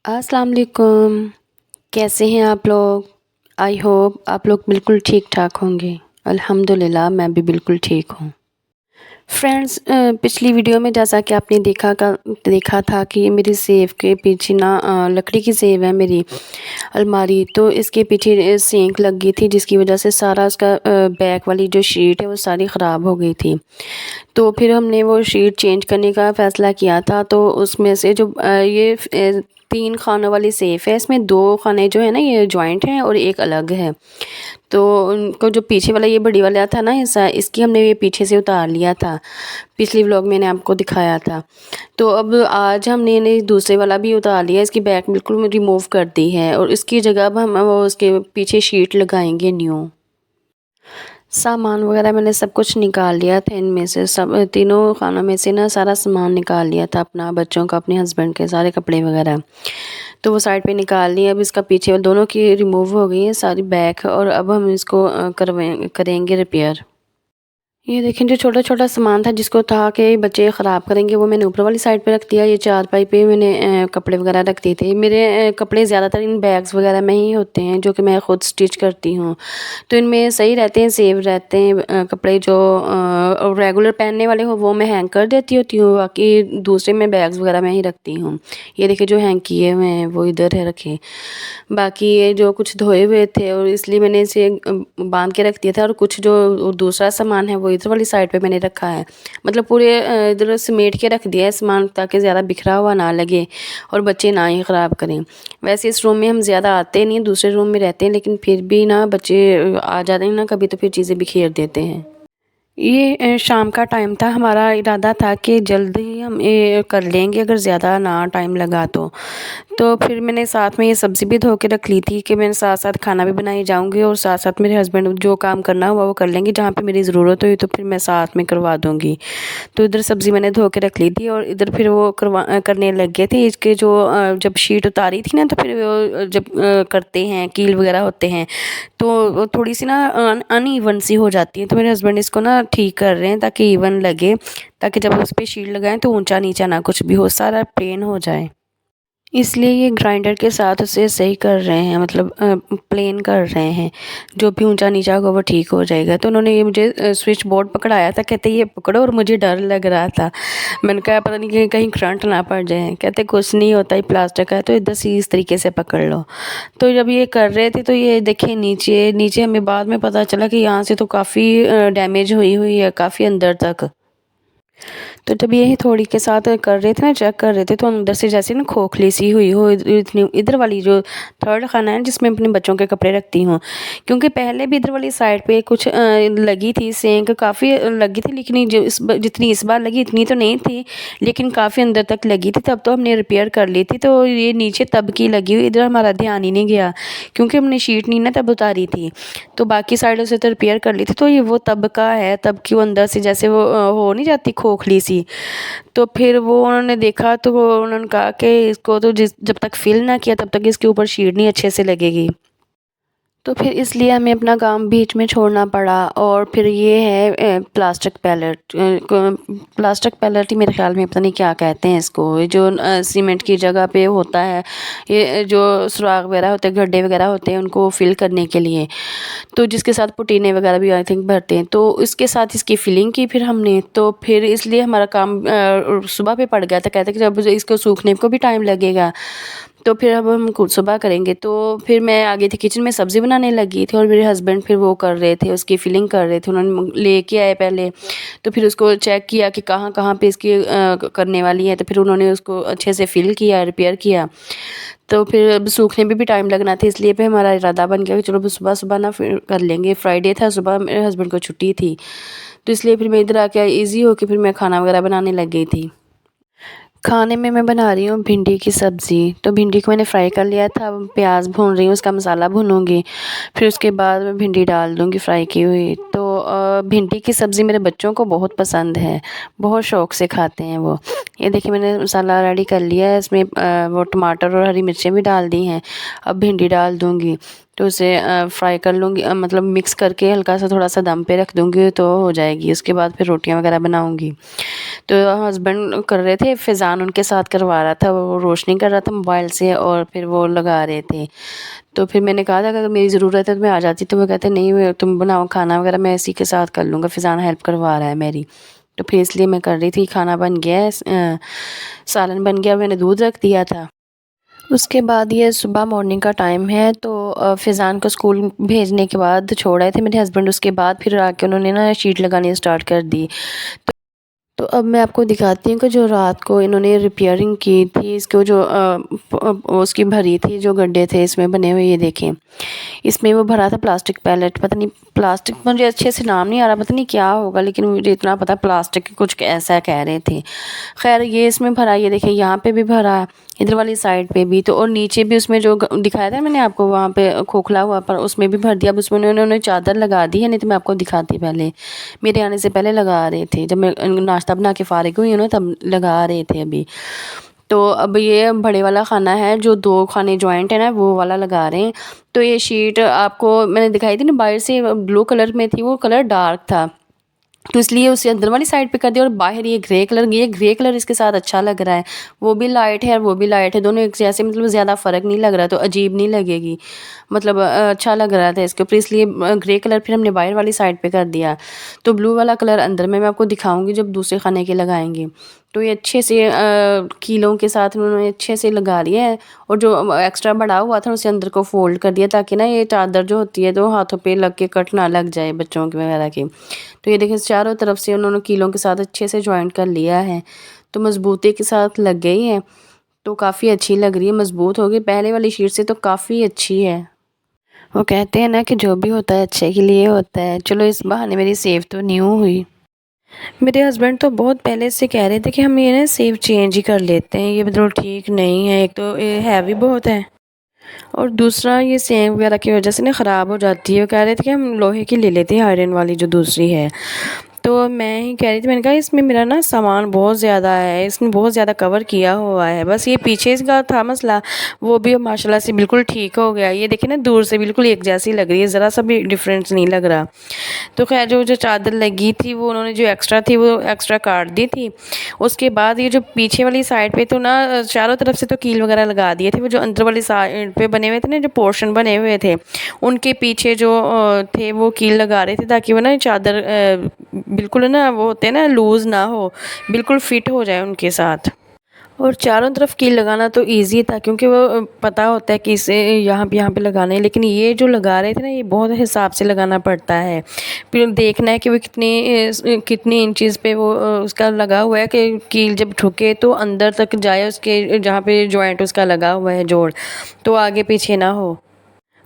अस्सलाम वालेकुम। कैसे हैं आप लोग? आई होप आप लोग बिल्कुल ठीक-ठाक होंगे। अल्हम्दुलिल्लाह मैं भी बिल्कुल ठीक हूँ। फ्रेंड्स पिछली वीडियो में जैसा कि आपने देखा था कि मेरी सेफ़ के पीछे ना लकड़ी की सेफ़ है मेरी अलमारी, तो इसके पीछे सिंक लग गई थी जिसकी वज़ह से सारा उसका बैक वाली जो शीट है वो सारी ख़राब हो गई थी। तो फिर हमने वो शीट चेंज करने का फ़ैसला किया था, तो उसमें से जो 3 खानों वाली सेफ़ है, इसमें 2 खाने जो है ना ये जॉइंट हैं और 1 अलग है। तो उनको जो पीछे वाला ये बड़ी वाला था ना हिस्सा, इसकी हमने ये पीछे से उतार लिया था। पिछली व्लॉग मैंने आपको दिखाया था। तो अब आज हमने इन्हें दूसरे वाला भी उतार लिया, इसकी बैक बिल्कुल रिमूव कर दी है और इसकी जगह अब हम वो उसके पीछे शीट लगाएँगे न्यू। सामान वगैरह मैंने सब कुछ निकाल लिया था, इनमें से सब तीनों खानों में से ना सारा सामान निकाल लिया था अपना, बच्चों का, अपने हस्बैंड के सारे कपड़े वगैरह। तो वो साइड पे निकाल लिए। अब इसका पीछे वाले दोनों की रिमूव हो गई है सारी बैक और अब हम इसको करेंगे रिपेयर। ये देखें जो छोटा-छोटा सामान था जिसको था कि बच्चे ख़राब करेंगे, वो मैंने ऊपर वाली साइड पे रख दिया। ये चारपाई पे मैंने कपड़े वगैरह रख दिए थे। मेरे कपड़े ज़्यादातर इन बैग्स वगैरह में ही होते हैं जो कि मैं ख़ुद स्टिच करती हूँ। तो इनमें सही रहते हैं, सेफ रहते हैं कपड़े जो रेगुलर पहनने वाले हो वो मैं हैंग कर देती होती हूँ, बाकी दूसरे मैं बैग्स वगैरह में ही रखती हूँ। ये देखिए जो हैंग किए हुए हैं वो इधर है रखे। बाकी ये जो कुछ धोए हुए थे और इसलिए मैंने इसे बांध के रख दिया था और कुछ जो दूसरा सामान है वो इधर वाली साइड पे मैंने रखा है। मतलब पूरे इधर समेट के रख दिया है सामान ताकि ज़्यादा बिखरा हुआ ना लगे और बच्चे ना ही ख़राब करें। वैसे इस रूम में हम ज़्यादा आते नहीं, दूसरे रूम में रहते हैं, लेकिन फिर भी ना बच्चे आ जाते हैं ना कभी, तो फिर चीज़ें बिखेर देते हैं। ये शाम का टाइम था, हमारा इरादा था कि जल्दी हम ये कर लेंगे अगर ज़्यादा ना टाइम लगा तो। तो फिर मैंने साथ में ये सब्ज़ी भी धो के रख ली थी कि मैं साथ-साथ खाना भी बनाई जाऊँगी और साथ-साथ मेरे हस्बैंड जो काम करना हुआ वो कर लेंगे, जहाँ पे मेरी ज़रूरत हुई तो फिर मैं साथ में करवा दूँगी। तो इधर सब्ज़ी मैंने धो के रख ली थी और इधर फिर वो करने लग गए थे। इसके जो जब शीट उतारी थी ना तो फिर वो जब करते हैं कील वगैरह होते हैं तो वो थोड़ी-सी ना अनइवन सी हो जाती है, तो मेरे हस्बैंड इसको ना ठीक कर रहे हैं ताकि इवन लगे, ताकि जब उस पे शीट लगाएँ तो ऊँचा-नीचा ना कुछ भी हो, सारा प्लेन हो जाए। इसलिए ये ग्राइंडर के साथ उसे सही कर रहे हैं, मतलब प्लेन कर रहे हैं। जो भी ऊँचा-नीचा होगा वो ठीक हो जाएगा। तो उन्होंने ये मुझे स्विच बोर्ड पकड़ाया था, कहते ये पकड़ो, और मुझे डर लग रहा था। मैंने कहा पता नहीं कि कहीं करंट ना पड़ जाए। कहते कुछ नहीं होता, ये प्लास्टिक का है तो इधर से इस तरीके से पकड़ लो। तो जब ये कर रहे थे तो ये देखिए नीचे नीचे हमें बाद में पता चला कि यहाँ से तो काफ़ी डैमेज हुई हुई है, काफ़ी अंदर तक। तो जब यही थोड़ी के साथ कर रहे थे ना, चेक कर रहे थे, तो अंदर से जैसे ना खोखली सी हुई हो, इतनी इधर वाली जो थर्ड खाना है जिसमें अपने बच्चों के कपड़े रखती हूँ, क्योंकि पहले भी इधर वाली साइड पे कुछ लगी थी सेंक, काफ़ी लगी थी, लेकिन ये जो जितनी इस बार लगी इतनी तो नहीं थी, लेकिन काफ़ी अंदर तक लगी थी। तब तो हमने रिपेयर कर ली थी, तो ये नीचे तब की लगी हुई, इधर हमारा ध्यान ही नहीं गया क्योंकि हमने शीट नहीं ना तब उतारी थी। तो बाकी साइडों से तो रिपेयर कर ली थी, तो ये वो तब का है, तब की वो अंदर से जैसे वो हो नहीं जाती खोखली सी। तो फिर वो उन्होंने देखा तो वो उन्होंने कहा कि इसको तो जिस जब तक फिल ना किया तब तक इसके ऊपर शीट नहीं अच्छे से लगेगी। तो फिर इसलिए हमें अपना काम बीच में छोड़ना पड़ा। और फिर ये है प्लास्टिक पैलेट, प्लास्टिक पैलेट ही मेरे ख्याल में, पता नहीं क्या कहते हैं इसको, ये जो सीमेंट की जगह पे होता है, ये जो सुराख वगैरह होते हैं, गड्ढे वगैरह होते हैं उनको फिल करने के लिए, तो जिसके साथ पुटीने वगैरह भी आई थिंक भरते हैं, तो इसके साथ इसकी फिलिंग की फिर हमने। तो फिर इसलिए हमारा काम सुबह पे पड़ गया था। कहते कि जब इसको सूखने को भी टाइम लगेगा तो फिर अब हम खुद सुबह करेंगे। तो फिर मैं आ गई थी किचन में, सब्ज़ी बनाने लगी थी और मेरे हस्बैंड फिर वो कर रहे थे, उसकी फिलिंग कर रहे थे। उन्होंने लेके आए पहले, तो फिर उसको चेक किया कि कहाँ कहाँ पे इसकी करने वाली है, तो फिर उन्होंने उसको अच्छे से फिल किया, रिपेयर किया। तो फिर अब सूखने में भी टाइम लगना था, इसलिए फिर हमारा इरादा बन गया कि चलो सुबह सुबह ना फिर कर लेंगे। फ्राइडे था, सुबह मेरे हस्बैंड को छुट्टी थी, तो इसलिए फिर मैं इधर आके ईज़ी हो के फिर मैं खाना वगैरह बनाने लग गई थी। खाने में मैं बना रही हूँ भिंडी की सब्ज़ी। तो भिंडी को मैंने फ्राई कर लिया था, अब प्याज भून रही हूँ, उसका मसाला भूनूँगी, फिर उसके बाद मैं भिंडी डाल दूँगी फ्राई की हुई। तो भिंडी की सब्ज़ी मेरे बच्चों को बहुत पसंद है, बहुत शौक़ से खाते हैं वो। ये देखिए मैंने मसाला रेडी कर लिया है, इसमें वो टमाटर और हरी मिर्चें भी डाल दी हैं। अब भिंडी डाल दूँगी, तो उसे फ्राई कर लूँगी, मतलब मिक्स करके हल्का सा थोड़ा सा दम पे रख दूँगी तो हो जाएगी। उसके बाद फिर रोटियां वगैरह बनाऊँगी। तो हस्बैंड कर रहे थे, फ़ैज़ान उनके साथ करवा रहा था, वो रोशनी कर रहा था मोबाइल से और फिर वो लगा रहे थे। तो फिर मैंने कहा था अगर मेरी ज़रूरत है तो मैं आ जाती, तो वो कहते नहीं तुम बनाओ खाना वगैरह, मैं इसी के साथ कर लूँगा, फ़ैज़ान हेल्प करवा रहा है मेरी। तो फिर इसलिए मैं कर रही थी। खाना बन गया है, सालन बन गया, मैंने दूध रख दिया था। उसके बाद ये सुबह मॉर्निंग का टाइम है, तो फ़ैज़ान को स्कूल भेजने के बाद छोड़ आए थे मेरे हस्बैंड। उसके बाद फिर आके उन्होंने ना शीट लगानी स्टार्ट कर दी। तो अब मैं आपको दिखाती हूँ कि जो रात को इन्होंने रिपेयरिंग की थी, इसको जो उसकी भरी थी, जो गड्ढे थे इसमें बने हुए, ये देखें। इसमें वो भरा था प्लास्टिक पैलेट, पता नहीं प्लास्टिक, मुझे अच्छे से नाम नहीं आ रहा, पता नहीं क्या होगा, लेकिन मुझे इतना पता प्लास्टिक कुछ ऐसा कह रहे थे। खैर ये इसमें भरा, ये देखिए यहाँ पे भी भरा है, इधर वाली साइड पे भी, तो और नीचे भी उसमें जो दिखाया था मैंने आपको वहाँ पे खोखला हुआ, पर उसमें भी भर दिया। अब उसमें उन्होंने चादर लगा दी है, नहीं तो मैं आपको दिखाती, पहले मेरे आने से पहले लगा रहे थे, जब मैं नाश्ता बना के फारिग हुई हूँ ना तब लगा रहे थे अभी। तो अब ये बड़े वाला खाना है, जो 2 खाने जॉइंट है ना, वो वाला लगा रहे हैं। तो ये शीट आपको मैंने दिखाई थी ना, बाहर से ब्लू कलर में थी, वो कलर डार्क था, तो इसलिए उसे अंदर वाली साइड पे कर दिया। और बाहर ये ग्रे कलर इसके साथ अच्छा लग रहा है, वो भी लाइट है और वो भी लाइट है, दोनों एक जैसे, मतलब ज़्यादा फ़र्क नहीं लग रहा, तो अजीब नहीं लगेगी, मतलब अच्छा लग रहा था इसके ऊपर, इसलिए ग्रे कलर फिर हमने बाहर वाली साइड पे कर दिया। तो ब्लू वाला कलर अंदर में मैं आपको दिखाऊंगी जब दूसरे खाने के लगाएंगे। तो ये अच्छे से कीलों के साथ उन्होंने अच्छे से लगा लिया है, और जो एक्स्ट्रा बढ़ा हुआ था उसे अंदर को फोल्ड कर दिया, ताकि ना ये चादर जो होती है तो हाथों पे लग के कट ना लग जाए बच्चों के वगैरह की। तो ये देखिए चारों तरफ से उन्होंने कीलों के साथ अच्छे से जॉइंट कर लिया है, तो मजबूती के साथ लग गई है, तो काफ़ी अच्छी लग रही है, मजबूत हो गई पहले वाली शीट से, तो काफ़ी अच्छी है। वो कहते हैं ना कि जो भी होता है अच्छे के लिए होता है। चलो इस बहाने मेरी सेव तो न्यू हुई। मेरे हस्बैंड तो बहुत पहले से कह रहे थे कि हम ये ना सेव चेंज ही कर लेते हैं, ये मतलब ठीक नहीं है, एक तो ये हैवी बहुत है और दूसरा ये सेव वगैरह की वजह से ना ख़राब हो जाती है। वो कह रहे थे कि हम लोहे की ले लेते हैं, आयरन वाली जो दूसरी है। तो मैं ही कह रही थी, मैंने कहा इसमें मेरा ना सामान बहुत ज़्यादा है, इसने बहुत ज़्यादा कवर किया हुआ है, बस ये पीछे इसका था मसला, वो भी माशाल्लाह से बिल्कुल ठीक हो गया। ये देखिए ना दूर से बिल्कुल एक जैसी लग रही है, ज़रा सा भी डिफरेंस नहीं लग रहा। तो खैर जो जो चादर लगी थी वो उन्होंने जो एक्स्ट्रा थी वो एक्स्ट्रा काट दी थी। उसके बाद ये जो पीछे वाली साइड पे तो ना चारों तरफ से तो कील वगैरह लगा दिए थे, वो जो अंदर वाली साइड पे बने हुए थे ना, जो पोर्शन बने हुए थे उनके पीछे जो थे वो कील लगा रहे थे, ताकि वो ना चादर बिल्कुल ना, वो होते हैं ना, लूज़ ना हो, बिल्कुल फिट हो जाए उनके साथ। और चारों तरफ कील लगाना तो इजी था, क्योंकि वो पता होता है कि इसे यहाँ पे लगाना है, लेकिन ये जो लगा रहे थे ना, ये बहुत हिसाब से लगाना पड़ता है। फिर देखना है कि वो कितनी इंचज़ पे वो उसका लगा हुआ है, कि कील जब ठुके तो अंदर तक जाए, उसके जहाँ पे जॉइंट उसका लगा हुआ है जोड़, तो आगे पीछे ना हो।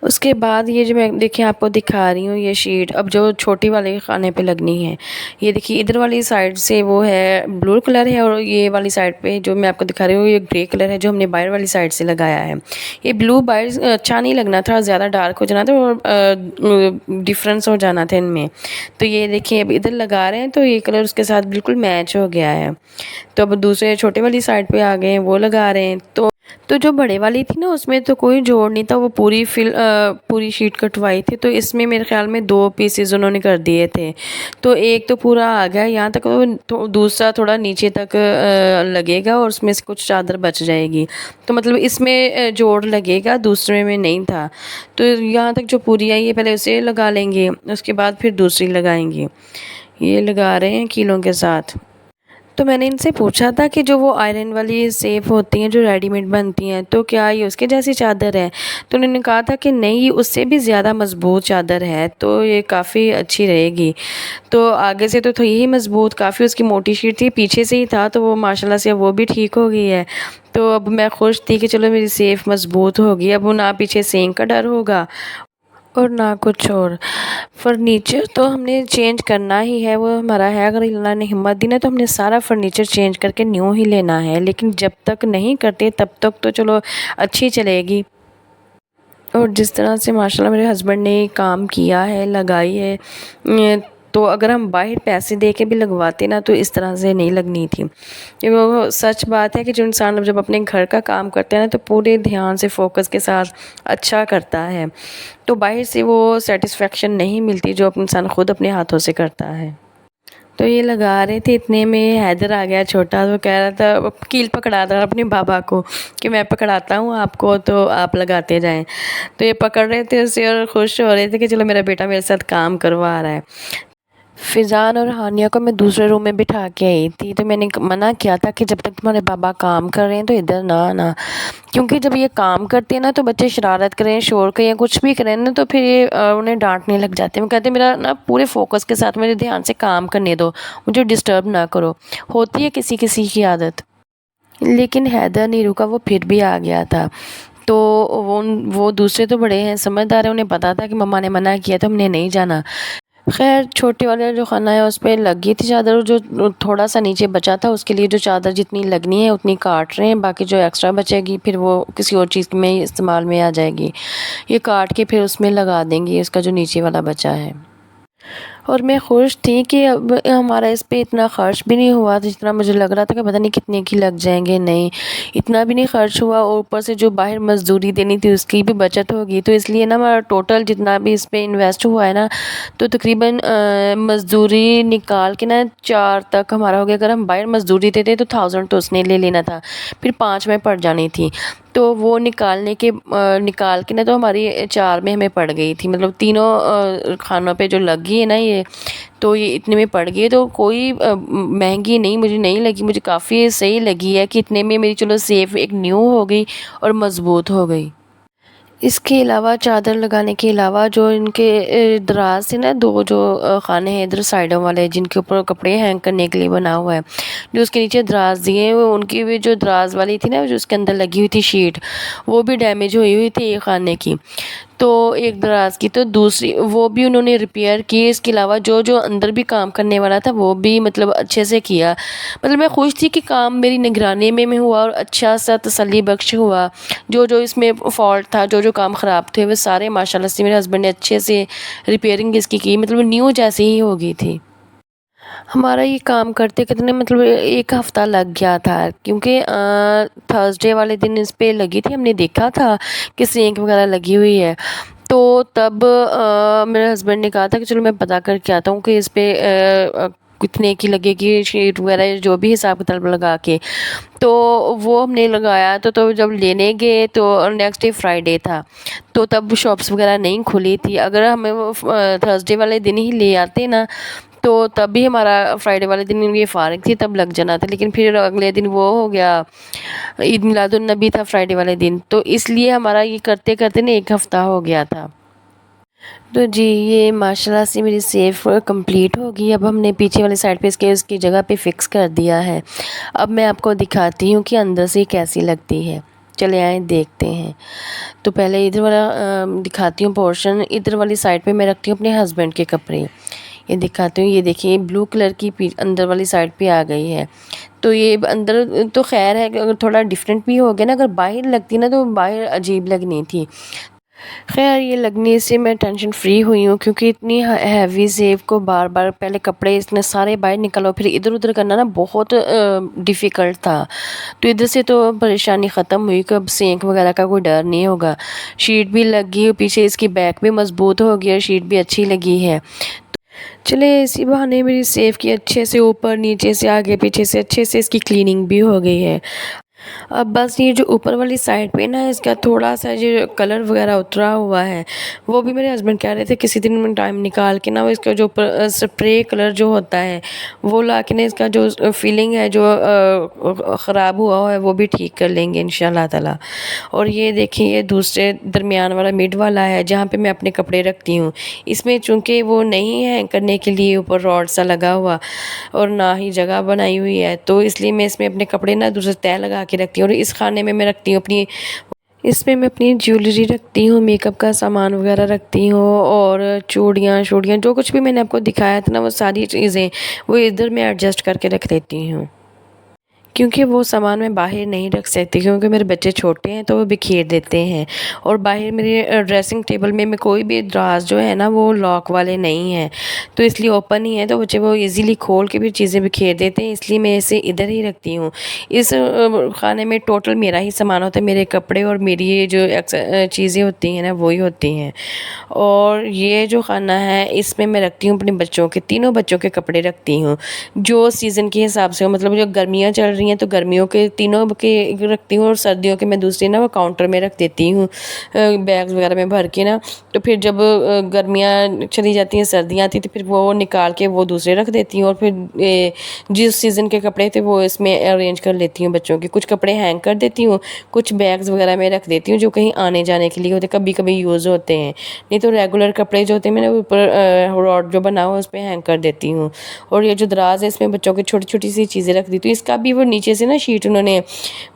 उसके बाद ये जो मैं देखिए आपको दिखा रही हूँ, ये शीट अब जो छोटी वाले खाने पे लगनी है। ये देखिए इधर वाली साइड से वो है ब्लू कलर है, और ये वाली साइड पे जो मैं आपको दिखा रही हूँ ये ग्रे कलर है, जो हमने बाहर वाली साइड से लगाया है। ये ब्लू बाहर अच्छा नहीं लगना था, ज़्यादा डार्क हो जाना था और डिफरेंस हो जाना था इनमें। तो ये देखिए अब इधर लगा रहे हैं तो ये कलर उसके साथ बिल्कुल मैच हो गया है। तो अब दूसरे छोटे वाली साइड पे आ गए हैं, वो लगा रहे हैं। तो जो बड़े वाली थी ना, उसमें तो कोई जोड़ नहीं था, वो पूरी शीट कटवाई थी, तो इसमें मेरे ख्याल में 2 पीसेस उन्होंने कर दिए थे। तो एक तो पूरा आ गया यहाँ तक, वो तो दूसरा थोड़ा नीचे तक लगेगा और उसमें से कुछ चादर बच जाएगी। तो मतलब इसमें जोड़ लगेगा, दूसरे में नहीं था। तो यहाँ तक जो पूरी आई है पहले उसे लगा लेंगे, उसके बाद फिर दूसरी लगाएंगे। ये लगा रहे हैं कीलों के साथ। तो मैंने इनसे पूछा था कि जो वो आयरन वाली सेफ होती हैं जो रेडीमेड बनती हैं, तो क्या ये उसके जैसी चादर है? तो उन्होंने कहा था कि नहीं, ये उससे भी ज़्यादा मज़बूत चादर है, तो ये काफ़ी अच्छी रहेगी। तो आगे से तो थी ही मज़बूत, काफ़ी उसकी मोटी शीट थी, पीछे से ही था, तो वो माशाल्लाह से वो भी ठीक हो गई है। तो अब मैं खुश थी कि चलो मेरी सेफ मज़बूत होगी, अब वो ना पीछे सेंक का डर होगा और ना कुछ और। फर्नीचर तो हमने चेंज करना ही है, वो हमारा है, अगर अल्लाह ने हिम्मत दी ना तो हमने सारा फर्नीचर चेंज करके न्यू ही लेना है, लेकिन जब तक नहीं करते तब तक तो चलो अच्छी चलेगी। और जिस तरह से माशाल्लाह मेरे हस्बैंड ने काम किया है, लगाई है, तो अगर हम बाहर पैसे दे के भी लगवाते ना तो इस तरह से नहीं लगनी थी। क्योंकि वो सच बात है कि जो इंसान जब अपने घर का काम करता है ना तो पूरे ध्यान से फोकस के साथ अच्छा करता है, तो बाहर से वो सेटिस्फेक्शन नहीं मिलती जो इंसान ख़ुद अपने हाथों से करता है। तो ये लगा रहे थे, इतने में हैदर आ गया छोटा, तो कह रहा था, कील पकड़ा था अपने बाबा को कि मैं पकड़ाता हूँ आपको तो आप लगाते जाएं। तो ये पकड़ रहे थे उसे और खुश हो रहे थे कि चलो मेरा बेटा मेरे साथ काम करवा रहा है। फ़िज़ान और हानिया को मैं दूसरे रूम में बिठा के आई थी, तो मैंने मना किया था कि जब तक तुम्हारे बाबा काम कर रहे हैं तो इधर ना आना, क्योंकि जब ये काम करते हैं ना तो बच्चे शरारत करें, शोर करें या कुछ भी करें ना तो फिर ये उन्हें डांटने लग जाते हैं। वो कहते हैं मेरा ना पूरे फोकस के साथ मुझे ध्यान से काम करने दो, मुझे डिस्टर्ब ना करो। होती है किसी किसी की आदत। लेकिन हैदर नहीं रुका, वो फिर भी आ गया था। तो वो दूसरे तो बड़े हैं, समझदार हैं, उन्हें पता था कि मम्मा ने मना किया तो हमने नहीं जाना। खैर छोटे वाले जो खाना है उस पर लग गई थी चादर, जो थोड़ा सा नीचे बचा था उसके लिए जो चादर जितनी लगनी है उतनी काट रहे हैं, बाकी जो एक्स्ट्रा बचेगी फिर वो किसी और चीज़ में इस्तेमाल में आ जाएगी। ये काट के फिर उसमें लगा देंगे इसका जो नीचे वाला बचा है। और मैं खुश थी कि अब हमारा इस पे इतना ख़र्च भी नहीं हुआ जितना मुझे लग रहा था कि पता नहीं कितने की लग जाएंगे। नहीं, इतना भी नहीं ख़र्च हुआ और ऊपर से जो बाहर मज़दूरी देनी थी उसकी भी बचत होगी। तो इसलिए ना हमारा टोटल जितना भी इस पे इन्वेस्ट हुआ है ना तो तकरीबन मज़दूरी निकाल के ना 4 तक हमारा हो गया। अगर हम बाहर मज़दूरी देते तो 1000 तो उसने ले लेना था, फिर 5 में पड़ जानी थी। तो वो निकाल के ना तो हमारी 4 में हमें पड़ गई थी, मतलब तीनों खानों पे जो लगी है ना ये, तो ये इतने में पड़ गई। तो कोई महंगी नहीं मुझे नहीं लगी, मुझे काफ़ी सही लगी है कि इतने में मेरी चलो सेफ एक न्यू हो गई और मज़बूत हो गई। इसके अलावा चादर लगाने के अलावा जो इनके दराज थे ना, 2 जो खाने हैं इधर साइडों वाले जिनके ऊपर कपड़े हैंग करने के लिए बना हुआ है, जो उसके नीचे दराज दिए हैं वो उनकी भी जो दराज वाली थी ना जो उसके अंदर लगी हुई थी शीट, वो भी डैमेज हुई हुई थी एक खाने की, तो एक दराज की, तो दूसरी वो भी उन्होंने रिपेयर की। इसके अलावा जो जो अंदर भी काम करने वाला था वो भी मतलब अच्छे से किया। मतलब मैं खुश थी कि काम मेरी निगरानी में हुआ और अच्छा सा तसल्ली बख्श हुआ। जो जो इसमें फ़ॉल्ट था, जो जो काम ख़राब थे वो सारे माशाल्लाह से मेरे हस्बैंड ने अच्छे से रिपेयरिंग इसकी की, मतलब न्यू जैसे ही हो गई थी। हमारा ये काम करते कितने मतलब 1 हफ़्ता लग गया था, क्योंकि थर्सडे वाले दिन इस पे लगी थी, हमने देखा था कि सिंक वगैरह लगी हुई है। तो तब मेरे हस्बैंड ने कहा था कि चलो मैं पता करके आता हूँ कि इस पे कितने की लगेगी शीट वगैरह जो भी हिसाब किताब लगा के। तो वो हमने लगाया, तो जब लेने गए तो नेक्स्ट डे फ्राइडे था, तो तब शॉप्स वगैरह नहीं खुली थी। अगर हमें वो थर्सडे वाले दिन ही ले आते ना तो तब भी हमारा फ्राइडे वाले दिन ये फ़ारिग थी तब लग जाना था, लेकिन फिर अगले दिन वो हो गया, ईद मिलादुन्नबी था फ्राइडे वाले दिन, तो इसलिए हमारा ये करते करते ना 1 हफ़्ता हो गया था। तो जी ये माशाल्लाह से मेरी सेफ़ कंप्लीट हो गई। अब हमने पीछे वाली साइड पे इसके उसकी जगह पे फ़िक्स कर दिया है। अब मैं आपको दिखाती हूँ कि अंदर से कैसी लगती है। चले आएँ देखते हैं। तो पहले इधर वाला दिखाती हूँ पोर्शन। इधर वाली साइड पे मैं रखती हूँ अपने हस्बैंड के कपड़े। ये दिखाती हूँ, ये देखिए ब्लू कलर की अंदर वाली साइड पे आ गई है। तो ये अंदर तो खैर है कि अगर थोड़ा डिफरेंट भी हो गया ना, अगर बाहर लगती ना तो बाहर अजीब लगनी थी। खैर ये लगने से मैं टेंशन फ्री हुई हूँ, क्योंकि इतनी हैवी ज़ेब को बार बार पहले कपड़े इतने सारे बाहर निकालो फिर इधर उधर करना ना बहुत डिफ़िकल्ट था। तो इधर से तो परेशानी ख़त्म हुई कि अब सेंक वगैरह का कोई डर नहीं होगा। शीट भी लगी, पीछे इसकी बैक भी मज़बूत हो गई और शीट भी अच्छी लगी है। चले इसी बहाने मेरी सेफ की अच्छे से ऊपर नीचे से आगे पीछे से अच्छे से इसकी क्लीनिंग भी हो गई है। अब बस ये जो ऊपर वाली साइड पे ना इसका थोड़ा सा जो कलर वगैरह उतरा हुआ है, वो भी मेरे हस्बैंड कह रहे थे किसी दिन टाइम निकाल के ना वो इसका जो ऊपर स्प्रे कलर जो होता है वो ला के ना इसका जो फीलिंग है जो ख़राब हुआ है वो भी ठीक कर लेंगे इंशाल्लाह ताला। और ये देखिए ये दूसरे दरमियान वाला मिड वाला है जहाँ पे मैं अपने कपड़े रखती हूँ। इसमें चूँकि वो नहीं है करने के लिए ऊपर रॉड सा लगा हुआ और ना ही जगह बनाई हुई है, तो इसलिए मैं इसमें अपने कपड़े ना दूसरे तह लगा के रखती हूँ। और इस खाने में मैं रखती हूँ इसमें मैं अपनी ज्वेलरी रखती हूँ, मेकअप का सामान वगैरह रखती हूँ और चूड़ियाँ जो कुछ भी मैंने आपको दिखाया था ना वो सारी चीज़ें वो इधर मैं एडजस्ट करके रख देती हूँ। क्योंकि वो सामान मैं बाहर नहीं रख सकती, क्योंकि मेरे बच्चे छोटे हैं तो वो बिखेर देते हैं। और बाहर मेरे ड्रेसिंग टेबल में मैं कोई भी दराज जो है ना वो लॉक वाले नहीं हैं, तो इसलिए ओपन ही है, तो बच्चे वो इजीली खोल के भी चीज़ें बिखेर देते हैं, इसलिए मैं इसे इधर ही रखती हूँ। इस खाने में टोटल मेरा ही सामान होता है, मेरे कपड़े और मेरी ये जो चीज़ें होती हैं ना वही होती हैं। और ये जो खाना है इसमें मैं रखती हूँ अपने बच्चों के, तीनों बच्चों के कपड़े रखती हूँ जो सीज़न के हिसाब से हो, मतलब जो गर्मियाँ चल रही हैं तो गर्मियों के तीनों के रखती हूँ, और सर्दियों के मैं दूसरी ना वो काउंटर में रख देती हूँ बैग्स वगैरह में भर के ना। तो फिर जब गर्मियाँ चली जाती हैं सर्दियाँ आती तो फिर वो निकाल के वो दूसरे रख देती हूँ, और फिर जिस सीज़न के कपड़े थे वो इसमें अरेंज कर लेती हूँ बच्चों के। कुछ कपड़े हैंग कर देती हूँ, कुछ बैग्स वगैरह में रख देती हूँ जो कहीं आने जाने के लिए होते, कभी कभी यूज़ होते हैं, नहीं तो रेगुलर कपड़े जो होते हैं मैंने ऊपर रॉड जो बना हुआ उस पर हैंग कर देती हूँ। और ये जो दराज है इसमें बच्चों की छोटी छोटी सी चीज़ें रख देती हूँ। इसका भी वो नीचे से ना शीट उन्होंने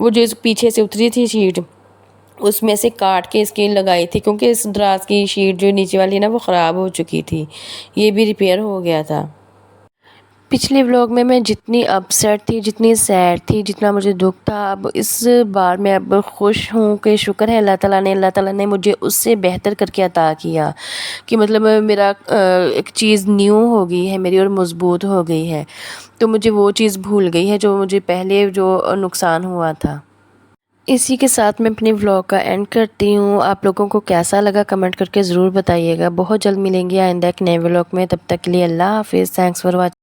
वो जो पीछे से उतरी थी शीट उसमें से काट के इसकी लगाई थी, क्योंकि इस दराज की शीट जो नीचे वाली है ना वो ख़राब हो चुकी थी, ये भी रिपेयर हो गया था। पिछले व्लॉग में मैं जितनी अपसेट थी, जितनी सैड थी, जितना मुझे दुख था, अब इस बार मैं अब खुश हूँ कि शुक्र है अल्लाह ताला ने मुझे उससे बेहतर करके अता किया, कि मतलब मेरा एक चीज़ न्यू हो गई है मेरी और मज़बूत हो गई है, तो मुझे वो चीज़ भूल गई है जो मुझे पहले जो नुकसान हुआ था। इसी के साथ मैं अपने व्लॉग का एंड करती हूँ। आप लोगों को कैसा लगा कमेंट करके ज़रूर बताइएगा। बहुत जल्द मिलेंगे आइंदा एक नए व्लॉग में, तब तक के लिए अल्लाह हाफ़िज़। Thanks for watching.